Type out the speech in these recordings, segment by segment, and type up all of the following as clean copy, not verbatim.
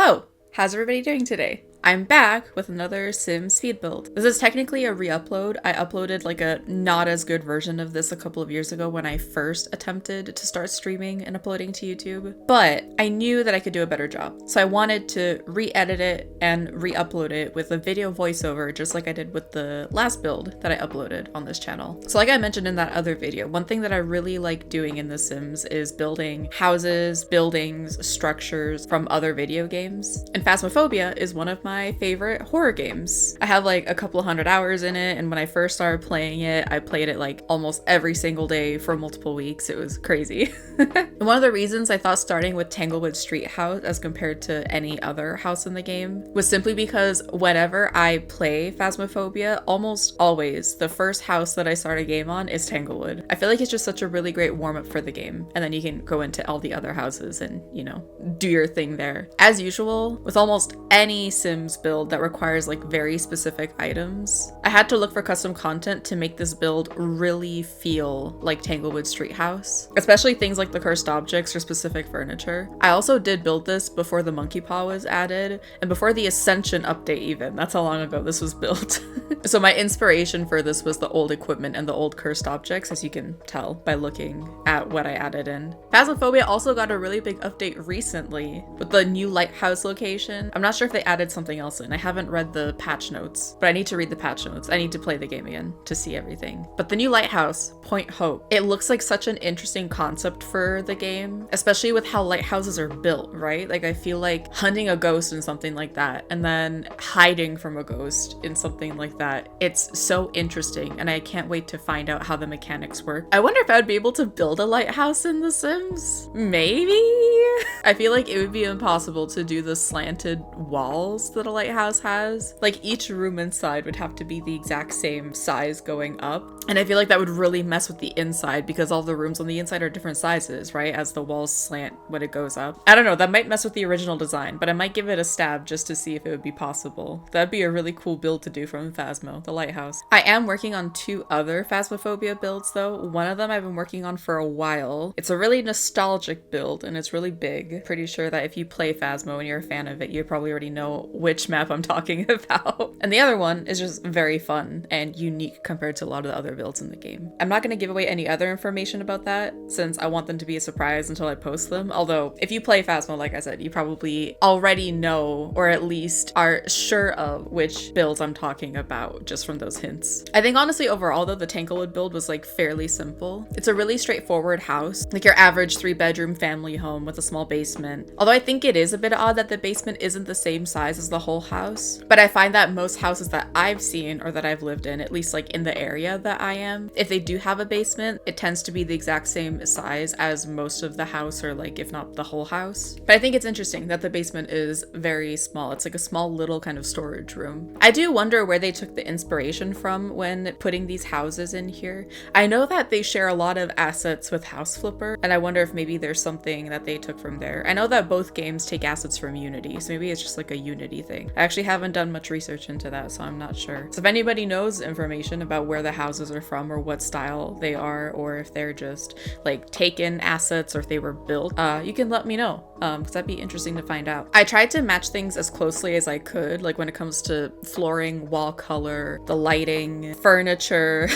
Hello! How's everybody doing today? I'm back with another Sims feed build. This is technically a re-upload. I uploaded like a not as good version of this a couple of years ago when I first attempted to start streaming and uploading to YouTube, but I knew that I could do a better job. So I wanted to re-edit it and re-upload it with a video voiceover, just like I did with the last build that I uploaded on this channel. So like I mentioned in that other video, one thing that I really like doing in The Sims is building houses, buildings, structures from other video games. And Phasmophobia is one of my favorite horror games. I have like a couple of hundred hours in it, and when I first started playing it, I played it like almost every single day for multiple weeks. It was crazy. And one of the reasons I thought starting with Tanglewood Street house as compared to any other house in the game was simply because whenever I play Phasmophobia, almost always the first house that I start a game on is Tanglewood. I feel like it's just such a really great warm-up for the game, and then you can go into all the other houses and, you know, do your thing there. As usual, with almost any Sims build that requires like very specific items, I had to look for custom content to make this build really feel like Tanglewood Street house, especially things like the cursed objects or specific furniture. I also did build this before the monkey paw was added and before the Ascension update even. That's how long ago this was built. So my inspiration for this was the old equipment and the old cursed objects, as you can tell by looking at what I added in. Phasmophobia also got a really big update recently with the new lighthouse location. I'm not sure if they added something else in. I haven't read the patch notes, but I need to read the patch notes. I need to play the game again to see everything. But the new lighthouse, Point Hope, it looks like such an interesting concept for the game, especially with how lighthouses are built, right? Like I feel like hunting a ghost in something like that and then hiding from a ghost in something like that. It's so interesting and I can't wait to find out how the mechanics work. I wonder if I would be able to build a lighthouse in The Sims? Maybe? I feel like it would be impossible to do the slanted walls that a lighthouse has. Like each room inside would have to be the exact same size going up. And I feel like that would really mess with the inside because all the rooms on the inside are different sizes, right? As the walls slant when it goes up. I don't know, that might mess with the original design, but I might give it a stab just to see if it would be possible. That'd be a really cool build to do from Phasmo, the lighthouse. I am working on 2 other Phasmophobia builds though. One of them I've been working on for a while. It's a really nostalgic build and it's really big. Pretty sure that if you play Phasmo and you're a fan of it, you probably already know which map I'm talking about. And the other one is just very fun and unique compared to a lot of the other builds in the game. I'm not going to give away any other information about that since I want them to be a surprise until I post them. Although if you play Phasmo, like I said, you probably already know or at least are sure of which builds I'm talking about just from those hints. I think honestly overall though, the Tanglewood build was like fairly simple. It's a really straightforward house, like your average 3-bedroom family home with a small basement. Although I think it is a bit odd that the basement isn't the same size as the whole house, but I find that most houses that I've seen or that I've lived in, at least like in the area that I am, if they do have a basement, it tends to be the exact same size as most of the house or like if not the whole house. But I think it's interesting that the basement is very small. It's like a small little kind of storage room. I do wonder where they took the inspiration from when putting these houses in here. I know that they share a lot of assets with House Flipper, and I wonder if maybe there's something that they took from there. I know that both games take assets from Unity, so maybe it's just like a Unity thing. I actually haven't done much research into that, so I'm not sure. So if anybody knows information about where the houses are from or what style they are, or if they're just like taken assets or if they were built, you can let me know, because that'd be interesting to find out. I tried to match things as closely as I could, like when it comes to flooring, wall color, the lighting, furniture.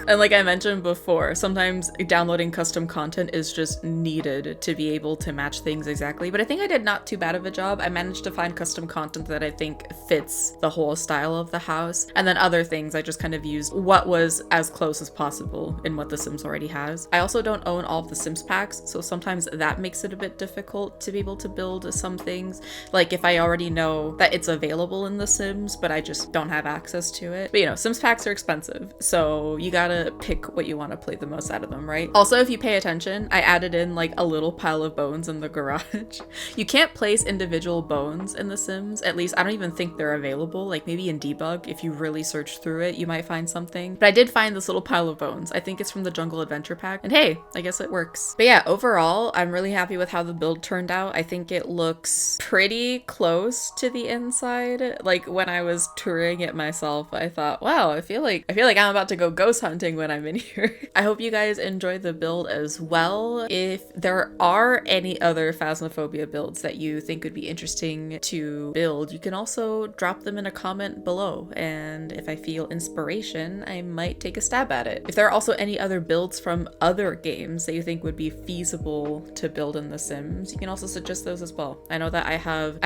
And like I mentioned before, sometimes downloading custom content is just needed to be able to match things exactly, but I think I did not too bad of a job. I managed to find custom content that I think fits the whole style of the house, and then other things I just kind of used what was as close as possible in what The Sims already has. I also don't own all of the Sims packs, so sometimes that makes it a bit difficult to be able to build some things, like if I already know that it's available in The Sims but I just don't have access to it. But you know, Sims packs are expensive, so you gotta pick what you want to play the most out of them, right? Also, if you pay attention, I added in like a little pile of bones in the garage. You can't place individual bones in The Sims, at least least I don't even think they're available. Like maybe in debug, if you really search through it, you might find something. But I did find this little pile of bones. I think it's from the Jungle Adventure Pack. And hey, I guess it works. But yeah, overall, I'm really happy with how the build turned out. I think it looks pretty close to the inside. Like when I was touring it myself, I thought, wow, I feel like I'm about to go ghost hunting when I'm in here. I hope you guys enjoy the build as well. If there are any other Phasmophobia builds that you think would be interesting to build, you can also drop them in a comment below, and if I feel inspiration, I might take a stab at it. If there are also any other builds from other games that you think would be feasible to build in The Sims, you can also suggest those as well. I know that I have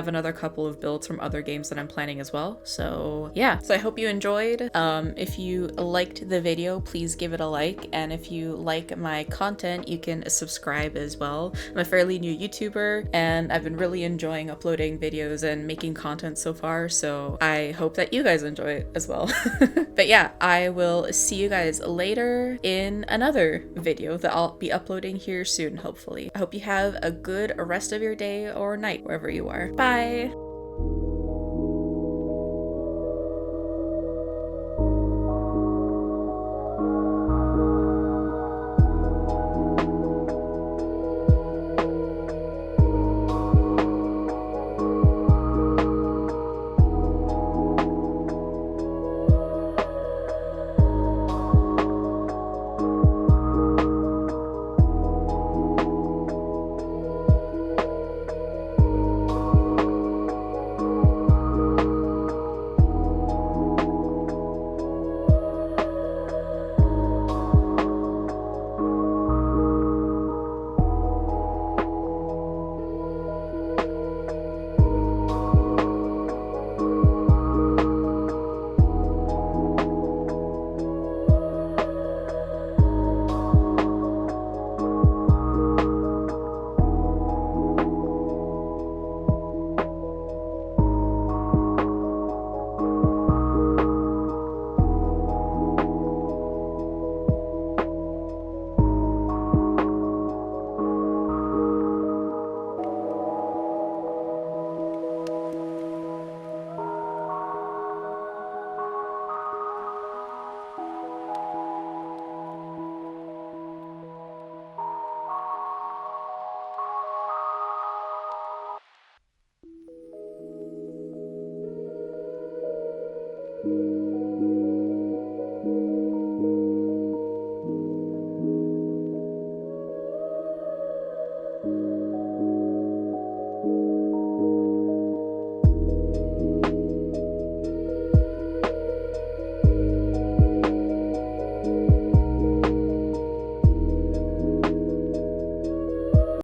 another couple of builds from other games that I'm planning as well. So yeah, so I hope you enjoyed. If you liked the video, please give it a like, and if you like my content, you can subscribe as well. I'm a fairly new YouTuber, and I've been really enjoying uploading videos and making content so far, so I hope that you guys enjoy it as well. But yeah, I will see you guys later in another video that I'll be uploading here soon, hopefully. I hope you have a good rest of your day or night, wherever you are. Bye!